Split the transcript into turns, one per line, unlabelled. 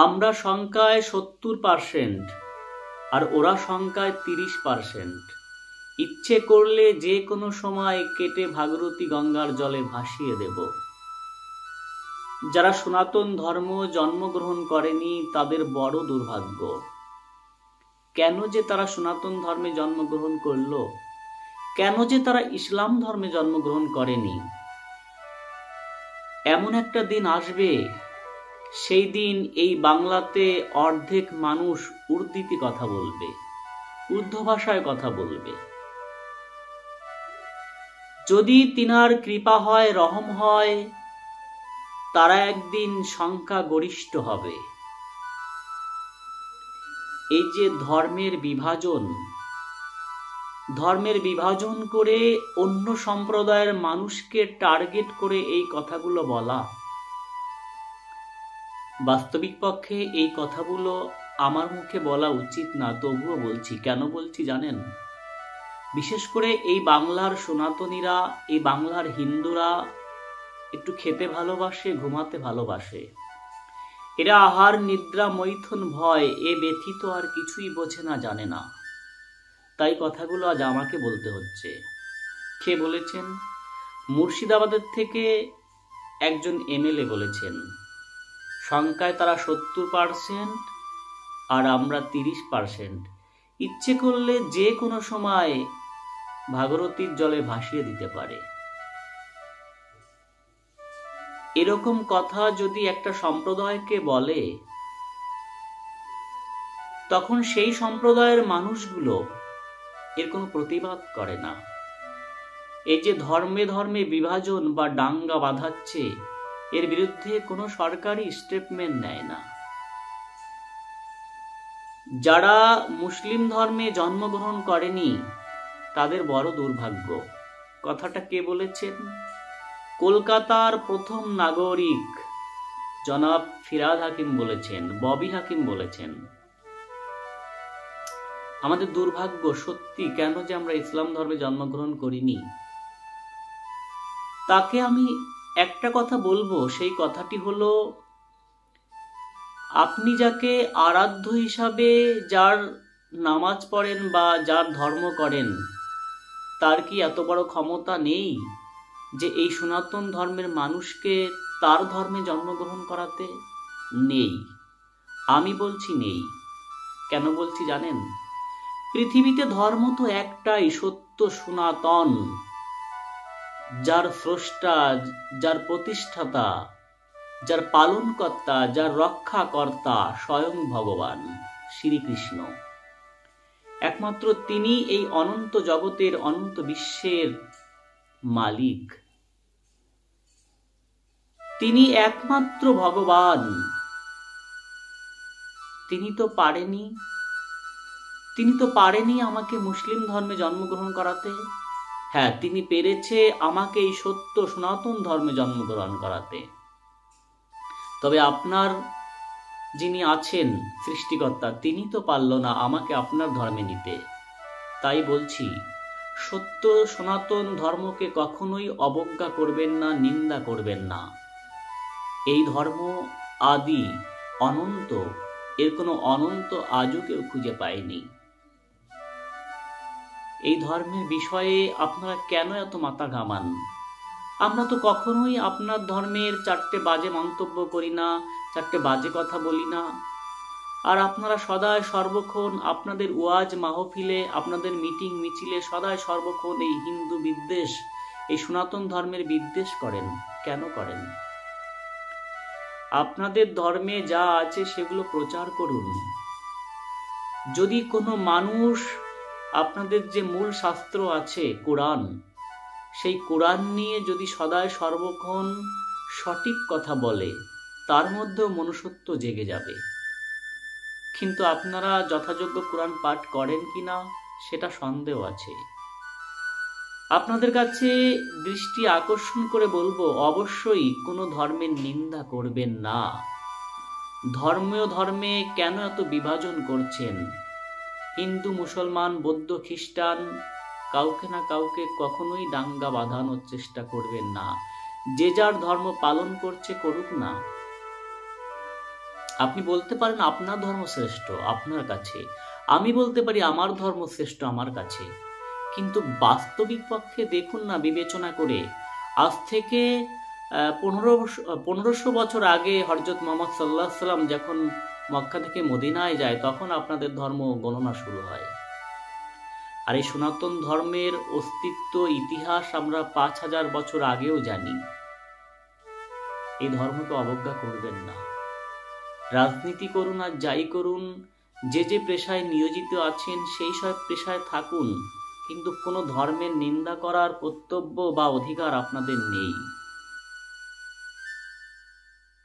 আমরা সংখ্যায় 70% আর ওরা সংখ্যায় 30%। ইচ্ছে করলে যে কোনো সময় কেটে ভাগীরথী গঙ্গার জলে ভাসিয়ে দেব। যারা সনাতন ধর্ম জন্মগ্রহণ করেনি তাদের বড় দুর্ভাগ্য। কেন যে তারা সনাতন ধর্মে জন্মগ্রহণ করলো, কেন যে তারা ইসলাম ধর্মে জন্মগ্রহণ করেনি? এমন একটা দিন আসবে, সেই দিন এই বাংলাতে অর্ধেক মানুষ উর্দিতে কথা বলবে, উর্দু ভাষায় কথা বলবে। যদি তিনার কৃপা হয়, রহম হয়, তারা একদিন সংখ্যা গরিষ্ঠ হবে। এই যে ধর্মের বিভাজন করে অন্য সম্প্রদায়ের মানুষকে টার্গেট করে এই কথাগুলো বলা, বাস্তবিক পক্ষে এই কথাগুলো আমার মুখে বলা উচিত না, তবুও বলছি। কেন বলছি জানেন? বিশেষ করে এই বাংলার সনাতনীরা, এই বাংলার হিন্দুরা একটু খেতে ভালোবাসে, ঘুমাতে ভালোবাসে। এরা আহার নিদ্রা মৈথুন ভয় এ ব্যথিত আর কিছুই বোঝে না, জানে না। তাই কথাগুলো আজ আমাকে বলতে হচ্ছে। কে বলেছেন? মুর্শিদাবাদের থেকে একজন এমএলএ বলেছেন, সংখ্যায় তারা 70% আর আমরা 30%। ইচ্ছে করলে যে কোনো সময় ভাগীরথীর জলে ভাসিয়ে দিতে পারে। এরকম কথা যদি একটা সম্প্রদায়কে বলে, তখন সেই সম্প্রদায়ের মানুষগুলো এর কোনো প্রতিবাদ করে না। এই যে ধর্মে ধর্মে বিভাজন বা দাঙ্গা বাঁধাচ্ছে, এর বিরুদ্ধে কোনো সরকারি স্টেটমেন্ট নেয় না। যারা মুসলিম ধর্মে জন্মগ্রহণ করেনি তাদের বড় দুর্ভাগ্য। কথাটা কে বলেছেন? কলকাতার প্রথম নাগরিক জনাব ফিরহাদ হাকিম বলেছেন, ববি হাকিম বলেছেন। আমাদের দুর্ভাগ্য সত্যি, কেন যে আমরা ইসলাম ধর্মে জন্মগ্রহণ করিনি। তাকে আমি একটা কথা বলবো, সেই কথাটি হলো, আপনি যাকে আরাধ্য হিসাবে যার নামাজ পড়েন বা যার ধর্ম করেন, তার কি এত বড় ক্ষমতা নেই যে এই সনাতন ধর্মের মানুষকে তার ধর্মে জন্মগ্রহণ করাতে? নেই, আমি বলছি নেই। কেন বলছি জানেন? পৃথিবীতে ধর্ম তো একটাই, সত্য সনাতন। যার স্রষ্টা, যার প্রতিষ্ঠাতা, যার পালনকর্তা, যার রক্ষাকর্তা স্বয়ং ভগবান শ্রীকৃষ্ণ। একমাত্র তিনি এই অনন্ত জগতের, অনন্ত বিশ্বের মালিক। তিনি একমাত্র ভগবান। তিনি তো পারেনি আমাকে মুসলিম ধর্মে জন্মগ্রহণ করাতে। হ্যাঁ, তিনি পেরেছে আমাকে এই সত্য সনাতন ধর্মে জন্মগ্রহণ করাতে। তবে আপনার যিনি আছেন সৃষ্টিকর্তা, তিনি তো পারল না আমাকে আপনার ধর্মে নিতে। তাই বলছি, সত্য সনাতন ধর্মকে কখনোই অবজ্ঞা করবেন না, নিন্দা করবেন না। এই ধর্ম আদি, অনন্ত, এর কোনো অনন্ত আজও কেউ খুঁজে পায়নি। এই ধর্মের বিষয়ে আপনারা কেন এত মাথা ঘামান? আমরা তো কখনোই আপনার ধর্মের 4টে বাজে মন্তব্য করি না, 4টে বাজে কথা বলি না। আর আপনারা সদায় সর্বক্ষণ আপনাদের ওয়াজ মাহফিলে, আপনাদের মিটিং মিছিলে সদায় সর্বক্ষণ এই হিন্দু বিদ্বেষ, এই সনাতন ধর্মের বিদ্বেষ করেন। কেন করেন? আপনাদের ধর্মে যা আছে সেগুলো প্রচার করুন। যদি কোনো মানুষ আপনাদের যে মূল শাস্ত্র আছে কোরআন, সেই কোরআন নিয়ে যদি সদায় সর্বক্ষণ সঠিক কথা বলে, তার মধ্যেও মনুষ্যত্ব জেগে যাবে। কিন্তু আপনারা যথাযোগ্য কোরআন পাঠ করেন কিনা সেটা সন্দেহ আছে। আপনাদের কাছে দৃষ্টি আকর্ষণ করে বলবো, অবশ্যই কোনো ধর্মের নিন্দা করবেন না। ধর্মে কেন এত বিভাজন করছেন? হিন্দু, মুসলমান, বৌদ্ধ, খ্রিস্টান, কাউকে না কাউকে কখনোই দাঙ্গা বাঁধানোর চেষ্টা করবেন না। যে যার ধর্ম পালন করছে, করুক না। আপনি বলতে পারেন আপনার ধর্ম শ্রেষ্ঠ আপনার কাছে, আমি বলতে পারি আমার ধর্ম শ্রেষ্ঠ আমার কাছে, কিন্তু বাস্তবিক পক্ষে দেখুন না, বিবেচনা করে আজ থেকে 1500 বছর আগে হযরত মুহাম্মদ সাল্লাল্লাহু আলাইহি সাল্লাম যখন মক্কা থেকে মদিনায় যায়, তখন আপনাদের ধর্ম গণনা শুরু হয়। আর এই সনাতন ধর্মের অস্তিত্ব ইতিহাস আমরা 5000 বছর আগেও জানি। এই ধর্মকে অবজ্ঞা করবেন না। রাজনীতি করুন আর যাই করুন, যে যে পেশায় নিয়োজিত আছেন সেই সব পেশায় থাকুন, কিন্তু কোনো ধর্মের নিন্দা করার কর্তব্য বা অধিকার আপনাদের নেই।